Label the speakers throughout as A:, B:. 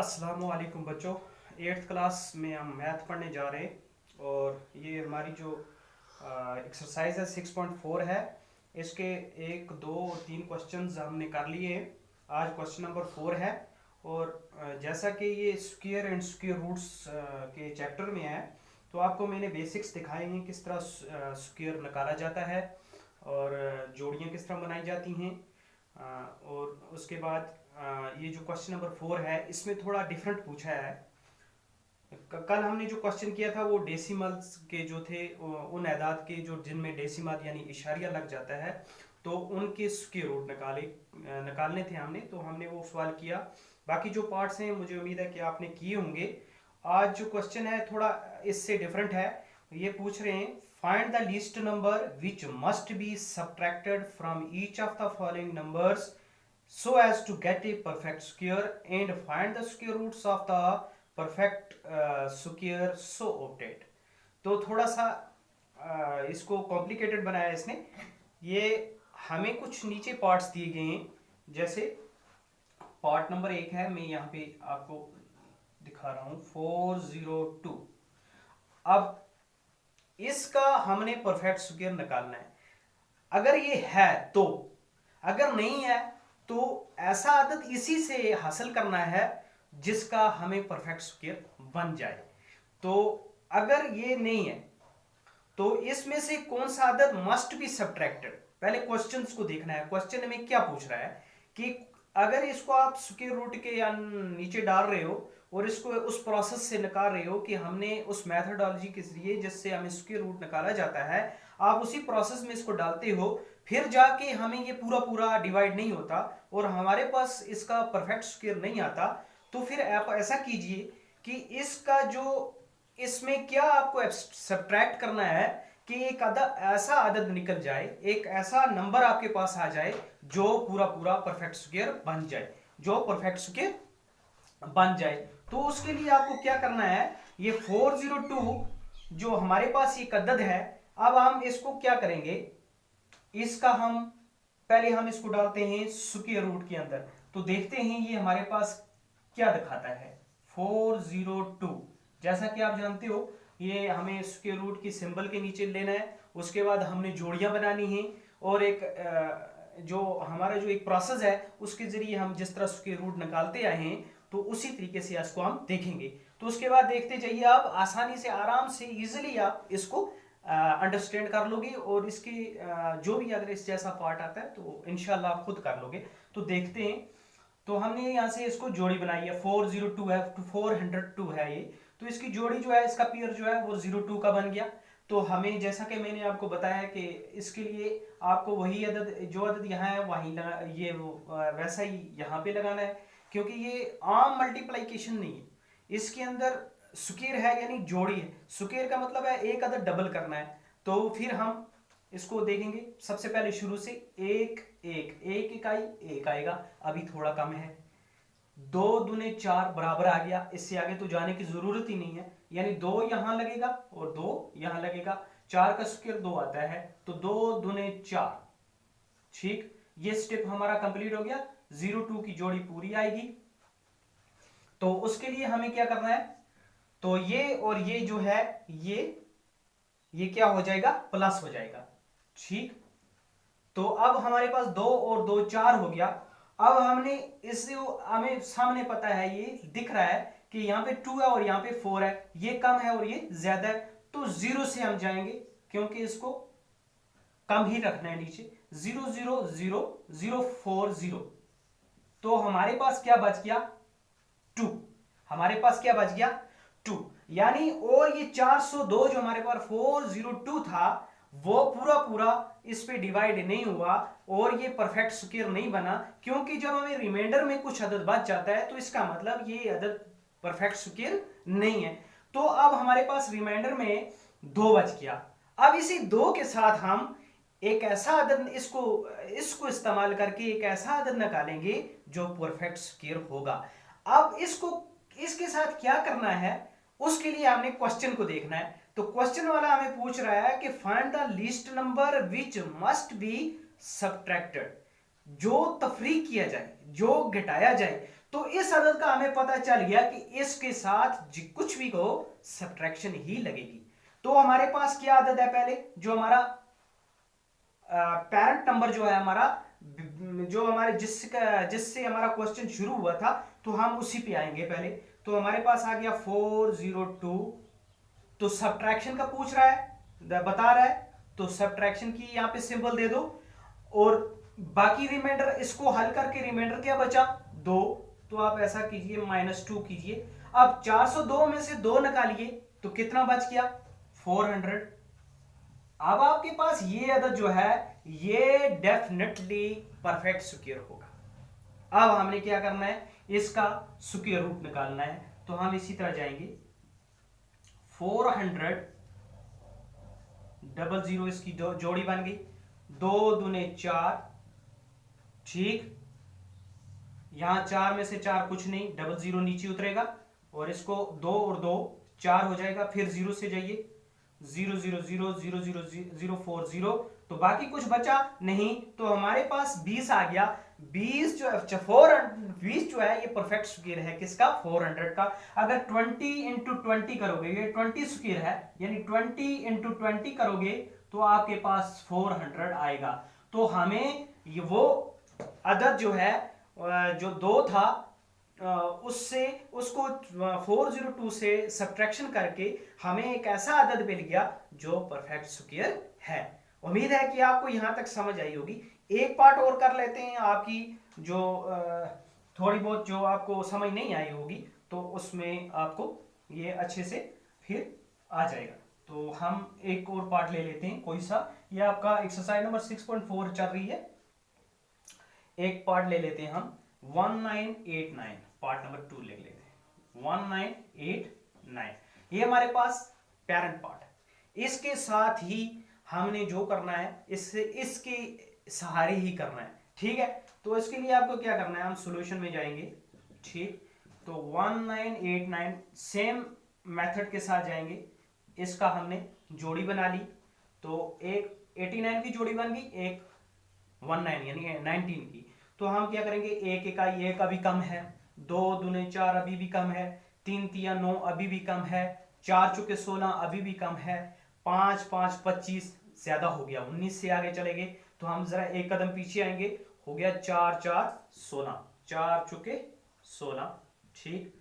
A: अस्सलामुअलैकुम बच्चों। Eighth class में हम मैथ पढ़ने जा रहे हैं और ये हमारी जो एक्सरसाइज है 6.4 है। इसके एक दो और तीन क्वेश्चंस हमने कर लिए हैं। आज क्वेश्चन नंबर 4 है और जैसा कि ये स्क्वायर एंड स्क्वायर रूट्स के चैप्टर में है, तो आपको मैंने बेसिक्स दिखाए हैं किस तरह स्क्वायर निकाला जाता है और जोड़ियाँ किस तरह बनाई जाती हैं। और उसके बाद ये जो क्वेश्चन नंबर 4 है इसमें थोड़ा डिफरेंट पूछा है। कल हमने जो क्वेश्चन किया था वो डेसिमल्स के जो थे उन आदाद के जो जिनमें डेसिमल यानी इशारिया लग जाता है, तो उनके स्क्वायर रूट निकालने थे हमने, तो हमने वो सवाल किया। बाकी जो पार्ट्स हैं मुझे उम्मीद है कि आपने किए होंगे। आज जो क्वेश्चन है थोड़ा इससे डिफरेंट है। ये पूछ रहे हैं find the least number which must be subtracted from each of the following numbers so as to get a perfect square and find the square roots of the perfect square so obtained। तो थोड़ा सा इसको complicated बनाया है इसने। ये हमें कुछ नीचे पार्ट्स दिए गए हैं, जैसे पार्ट नंबर 1 है, मैं यहाँ पे आपको दिखा रहा हूँ 402। अब इसका हमने परफेक्ट स्क्वायर निकालना है। अगर ये है तो, अगर नहीं है तो ऐसा आदत इसी से हासिल करना है जिसका हमें परफेक्ट स्क्वायर बन जाए। तो अगर ये नहीं है तो इसमें से कौन सा आदत मस्ट बी सब्ट्रैक्टेड। पहले क्वेश्चंस को देखना है। क्वेश्चन में क्या पूछ रहा है कि अगर इसको आप स्क्वायर रूट के या नीचे डाल रहे हो और इसको उस प्रोसेस से निकाल रहे हो कि हमने उस मेथोडोलॉजी के जरिए जिससे हमें स्क्वायर रूट निकाला जाता है, आप उसी प्रोसेस में इसको डालते हो, फिर जाके हमें ये पूरा पूरा डिवाइड नहीं होता और हमारे पास इसका परफेक्ट स्क्वायर नहीं आता, तो फिर आप ऐसा कीजिए कि इसका जो इसमें क्या आपको सब्ट्रैक्ट करना है कि एक ऐसा अदद निकल जाए, एक ऐसा नंबर आपके पास आ जाए जो पूरा पूरा परफेक्ट स्क्वायर बन जाए, जो परफेक्ट स्क्वायर बन जाए। तो उसके लिए आपको क्या करना है, ये 402 जो हमारे पास एक अदद है, अब हम इसको क्या करेंगे, इसका हम इसको डालते हैं स्क्वायर रूट के अंदर, तो देखते हैं ये हमारे पास क्या दिखाता है। 402 जैसा कि आप जानते हो ये हमें स्क्वायर रूट की सिंबल के नीचे लेना है। उसके बाद हमने जोड़ियां बनानी है और एक जो हमारा जो एक प्रोसेस है उसके जरिए हम जिस तरह स्क्वायर रूट निकालते आए हैं, तो उसी तरीके से इसको हम देखेंगे। तो उसके बाद देखते जाइए, आप आसानी से आराम से इजीली आप इसको अंडरस्टैंड कर लोगे और इसके जो भी अगर इस जैसा पार्ट आता है तो इंशाल्लाह आप खुद कर लोगे। तो देखते हैं। तो हमने यहाँ से इसको जोड़ी बनाई है, 402 है, 402 है ये, तो इसकी जोड़ी जो है, इसका पेयर जो है वो 02 का बन गया। तो हमें जैसा कि मैंने आपको बताया कि इसके लिए आपको वही अदद, जो अदद यहाँ है वहीं ये वैसा ही यहाँ पे लगाना है, क्योंकि ये आम मल्टीप्लाइकेशन नहीं है, इसके अंदर स्क्वायर है यानी जोड़ी है। स्क्वायर का मतलब है एक अदद डबल करना है। तो फिर हम इसको देखेंगे। सबसे पहले शुरू से एक एक एक इकाई एक आएगा, अभी थोड़ा कम है। 2 दूने 4 बराबर आ गया, इससे आगे तो जाने की जरूरत ही नहीं है, यानी 2 यहां लगेगा और 2 यहां लगेगा। 4 का स्क्वायर 2 आता है, तो 2 दूने 4। ठीक, ये स्टेप हमारा कंप्लीट हो गया। 02 की जोड़ी पूरी आएगी। तो उसके लिए हमें क्या करना है, तो ये और ये जो है ये क्या हो जाएगा, प्लस हो जाएगा। ठीक, तो अब हमारे पास 2 और 2 4 हो गया। अब हमने इसे, हमें सामने पता है, ये दिख रहा है कि यहाँ पे 2 है और यहाँ पे 4 है, ये कम है और ये ज्यादा है, तो 0 से हम जाएंगे क्योंकि इसको कम ही रखना है नीचे। 0 0 0 0 4 0, तो हमारे पास क्या बच गया, 2। हमारे पास क्या बच गया, 2। यानी और ये 402 जो हमारे पास 402 था वो पूरा पूरा इस पे डिवाइड नहीं हुआ और ये परफेक्ट स्क्वायर नहीं बना, क्योंकि जब हमें रिमाइंडर में कुछ अदद बच जाता है तो इसका मतलब ये अदद परफेक्ट स्क्वायर नहीं है। तो अब हमारे पास रिमाइंडर में 2 बच गया। अब इसी 2 के साथ हम एक ऐसा अदद इसको इस्तेमाल करके एक ऐसा अदद निकालेंगे जो परफेक्ट स्क्वायर होगा। अब इसके साथ क्या करना है, उसके लिए हमने क्वेश्चन को देखना है। तो क्वेश्चन वाला हमें पूछ रहा है कि find the least number which must be subtracted, जो तफरीक किया जाए, जो घटाया जाए, तो इस अदद का हमें पता चल गया कि इसके साथ कुछ भी हो सब्ट्रैक्शन ही लगेगी। तो हमारे पास क्या आदत है, पहले जो हमारा पेरेंट नंबर जो है हमारा, जो हमारे जिससे हमारा क्वेश्चन शुरू हुआ था, तो हम उसी पे आएंगे पहले। तो हमारे पास आ गया 402, तो सब्ट्रैक्शन का पूछ रहा है, बता रहा है, तो सब्ट्रैक्शन की यहां पे सिंबल दे दो। और बाकी रिमाइंडर इसको हल करके रिमाइंडर क्या बचा, 2, तो आप ऐसा कीजिए -2 कीजिए। अब 402 में से 2 निकालिए तो कितना बच गया, 400। अब आपके पास ये अदद जो है ये डेफिनेटली परफेक्ट स्क्वायर होगा। अब हमने क्या करना है, इसका स्क्वायर रूट निकालना है। तो हम इसी तरह जाएंगे, 400 00 इसकी जोड़ी बन गई, 2 दूने 4, ठीक। यहां 4 में से 4 कुछ नहीं, 00 नीचे उतरेगा और इसको 2 और 2 4 हो जाएगा। फिर 0 से जाइए, 0 0 0 0 0 0 4 0, तो बाकी कुछ बचा नहीं। तो हमारे पास 20 आ गया। 20 जो है 20 जो है ये परफेक्ट स्क्वायर है किसका, 400 का। अगर 20 इंटू 20 करोगे, ये 20 स्क्वायर है, यानी 20 इंटू 20 करोगे तो आपके पास 400 आएगा। तो हमें ये वो अदद जो है जो 2 था उससे उसको 402 से सब्ट्रैक्शन करके हमें एक ऐसा अदद मिल गया जो परफेक्ट स्क्वायर है। उम्मीद है कि आपको यहां तक समझ आई होगी। एक पार्ट और कर लेते हैं, आपकी जो थोड़ी बहुत जो आपको समझ नहीं आई होगी तो उसमें आपको ये अच्छे से फिर आ जाएगा। तो हम एक और पार्ट ले लेते हैं कोई सा, ये आपका एक्सरसाइज नंबर 6.4 चल रही है। एक पार्ट ले लेते हैं हम 1989, पार्ट नंबर 2 लिख लेते हैं 1989। ये हमारे पास पेरेंट पार्ट है। इसके साथ ही हमने जो करना है इससे इसके सहारे ही करना है, ठीक है। तो इसके लिए आपको क्या करना है, हम सॉल्यूशन में जाएंगे, ठीक। तो 1989 सेम मेथड के साथ जाएंगे। इसका हमने जोड़ी बना ली, तो एक 89 की जोड़ी बन गई, एक 19 यानी 19 की। तो हम क्या करेंगे, एक इकाई 1 अभी कम है, 2 दूने 4 अभी भी कम है, 3 तिया 9 अभी भी कम है, 4 चुके 16 अभी भी कम है, 5 5 25 ज्यादा हो गया, 19 से आगे चले गए। तो हम जरा एक कदम पीछे आएंगे, हो गया 4 4 16, 4 चुके 16, ठीक।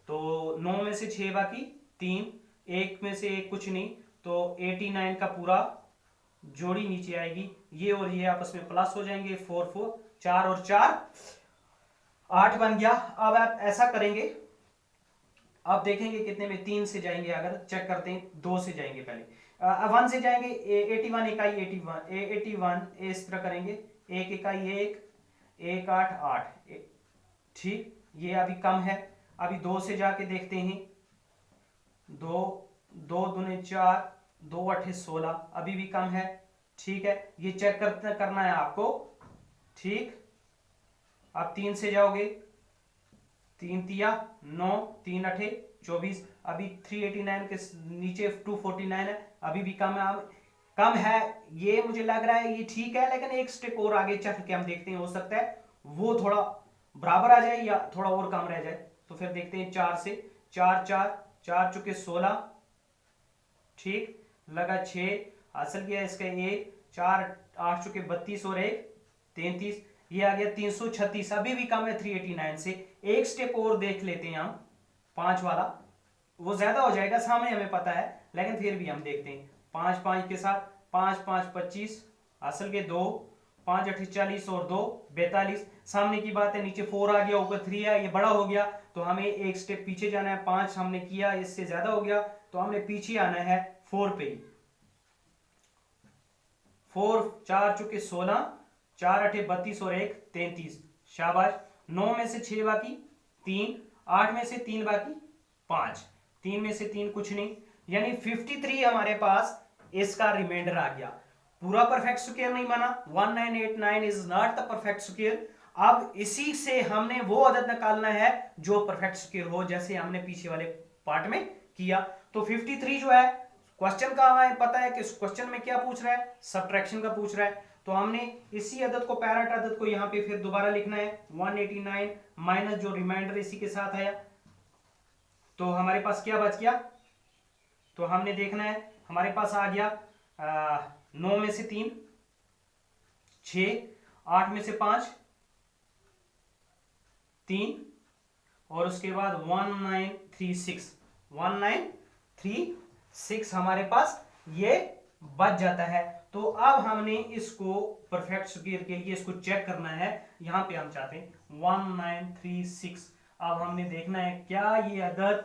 A: तो 9 में से 6 बाकी 3, 1 में से 1 कुछ नहीं, तो 89 का पूरा जोड़ी नीचे आएगी, ये और ये आपस में प्लस हो जाएंगे, 4 4 4 और 4 8 बन गया। अब आप ऐसा करेंगे, अब देखेंगे कितने में, 3 से जाएंगे, अगर चेक करते हैं 2 से जाएंगे, पहले 1 से जाएंगे, 81 इकाई 81 इस तरह करेंगे, 1 इकाई 1 1 8 8, ठीक। ये अभी कम है, अभी 2 से जाके देखते हैं, 2 2 दूने 4, 2 8 16, अभी भी कम है, ठीक है। ये चेक करना है आपको, ठीक। अब 3 से जाओगे, 3 तिया 9, 3 8 24, अभी 389 के नीचे 249 है, अभी भी कम है। ये मुझे लग रहा है ये ठीक है, लेकिन एक स्टेप और आगे चल के हम देखते हैं, हो सकता है वो थोड़ा बराबर आ जाए या थोड़ा और कम रह जाए। तो फिर देखते हैं 4 से, 4 4 4 चुके 16, ठीक, लगा 6, हासिल किया इसका 1, 4 8 चुके 32 और 1 33, ये आ गया 336, अभी भी कम है 389 से। एक स्टेप और देख लेते हैं हम, 5 वाला, वो ज्यादा हो जाएगा सामने हमें पता है, लेकिन फिर भी हम देखते हैं 5 5 के साथ, 5 5 25, हासिल के 2, 5 8 40 और 2 42, सामने की बात है, नीचे 4 आ गया, ऊपर 3 है, ये बड़ा हो गया, तो हमें एक स्टेप पीछे जाना है। 5 हमने किया, इससे ज्यादा हो गया, तो हमने पीछे आना है 4 पे। 4 4 चुके 16, 4 8 32 और 1 33, शाबाश। 9 में से 6 बाकी 3, 8 में से 3 बाकी 5, 3 में से 3 कुछ नहीं, यानी 53 हमारे पास इसका रिमाइंडर आ गया। पूरा परफेक्ट स्क्वायर नहीं बना, 1989 is not the perfect square. अब इसी से हमने वो अदद निकालना है जो परफेक्ट स्क्वायर हो, जैसे हमने पीछे वाले पार्ट में किया। तो 53 जो है, क्वेश्चन का हमें पता है कि क्वेश्चन में क्या पूछ रहा है, सब्ट्रैक्शन का पूछ रहा है। तो हमने इसी अदद को, पैरेंट अदद को यहाँ पे फिर दोबारा लिखना है 189 माइनस जो रिमाइंडर इसी के साथ आया, तो हमारे पास क्या बच गया, तो हमने देखना है हमारे पास आ गया 9 में से 3 6, 8 में से 5 3 और उसके बाद 1936 हमारे पास ये बच जाता है। तो अब हमने इसको परफेक्ट स्क्वायर के लिए इसको चेक करना है, यहां पे हम चाहते हैं 1936। अब हमने देखना है क्या ये अदद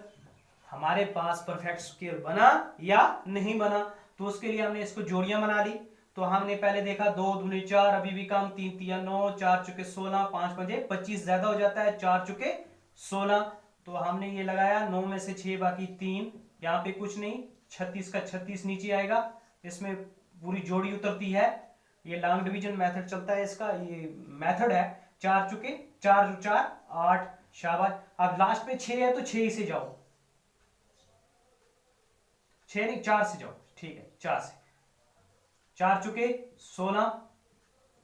A: हमारे पास परफेक्ट स्क्वायर बना या नहीं बना। तो उसके लिए हमने इसको जोड़ियां बना ली। तो हमने पहले देखा 2 दूनी 4, अभी भी कम, 3 तिया 9, 4 चुके 16, 5 पंजे 25, ज्यादा हो जाता है 4 चुके 16। तो हमने ये लगाया 9 में से 6 बाकी 3, यहाँ पे कुछ नहीं, 36 का 36 नीचे आएगा, इसमें पूरी जोड़ी उतरती है। ये लॉन्ग डिवीजन मेथड चलता है, इसका ये मेथड है। 4 चुके 4 जो 4 8, शाबाश। अब लास्ट में 6 है तो 6 से जाओ, 6 नहीं 4 से जाओ, ठीक है 4 से, 4 चुके 16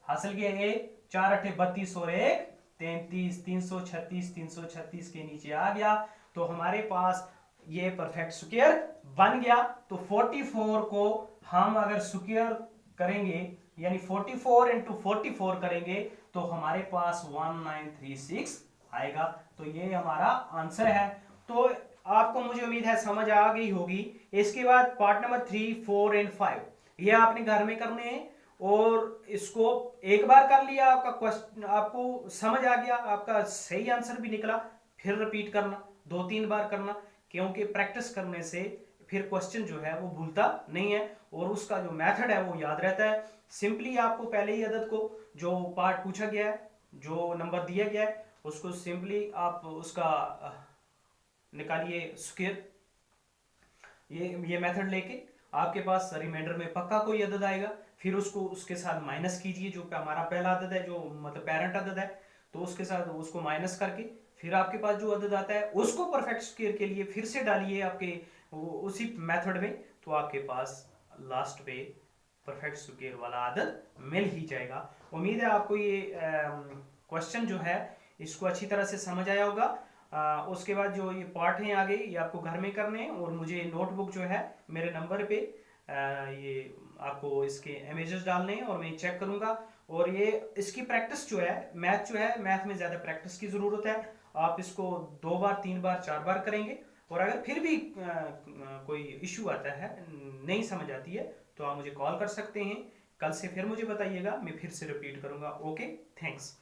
A: हासिल किया ए, 4 अठे 32 और 1 33, 336 के नीचे आ गया। तो हमारे पास ये परफेक्ट स्क्वायर बन गया। तो 44 को हम अगर स्क्वायर करेंगे यानी 44 इंटू 44 करेंगे तो हमारे पास 1936 आएगा। तो ये हमारा आंसर है। तो आपको मुझे उम्मीद है समझ आ गई होगी। इसके बाद पार्ट नंबर 3, 4 एंड 5 ये आपने घर में करने हैं और इसको एक बार कर लिया, आपका क्वेश्चन आपको समझ आ गया, आपका सही आंसर भी निकला, फिर रिपीट करना, 2-3 बार करना, क्योंकि प्रैक्टिस करने से फिर क्वेश्चन जो है वो भूलता नहीं है और उसका जो मेथड है वो याद रहता है। सिंपली आपको पहले ही अदद को जो पार्ट पूछा गया है, जो नंबर दिया गया है, उसको सिंपली आप उसका निकालिए स्क्वायर। ये मेथड लेके आपके पास रिमाइंडर में पक्का कोई अदद आएगा, फिर उसको उसके साथ माइनस कीजिए, जो हमारा पहला अदद है, जो मतलब पेरेंट अदद है, तो उसके साथ उसको माइनस करके फिर आपके पास जो अदद आता है उसको परफेक्ट स्क्वायर के लिए फिर से डालिए आपके उसी मेथड में, तो आपके पास लास्ट पे परफेक्ट स्क्वायर वाला अदद मिल ही जाएगा। उम्मीद है आपको ये क्वेश्चन जो है इसको अच्छी तरह से समझ आया होगा। उसके बाद जो ये पार्ट हैं आगे ये आपको घर में करने हैं और मुझे नोटबुक जो है मेरे नंबर पे ये आपको इसके इमेजेस डालने हैं और मैं चेक करूंगा। और ये इसकी प्रैक्टिस जो है, मैथ में ज़्यादा प्रैक्टिस की ज़रूरत है। आप इसको 2 बार 3 बार 4 बार करेंगे और अगर फिर भी कोई इशू आता है, नहीं समझ आती है, तो आप मुझे कॉल कर सकते हैं। कल से फिर मुझे बताइएगा, मैं फिर से रिपीट करूंगा। Okay, thanks.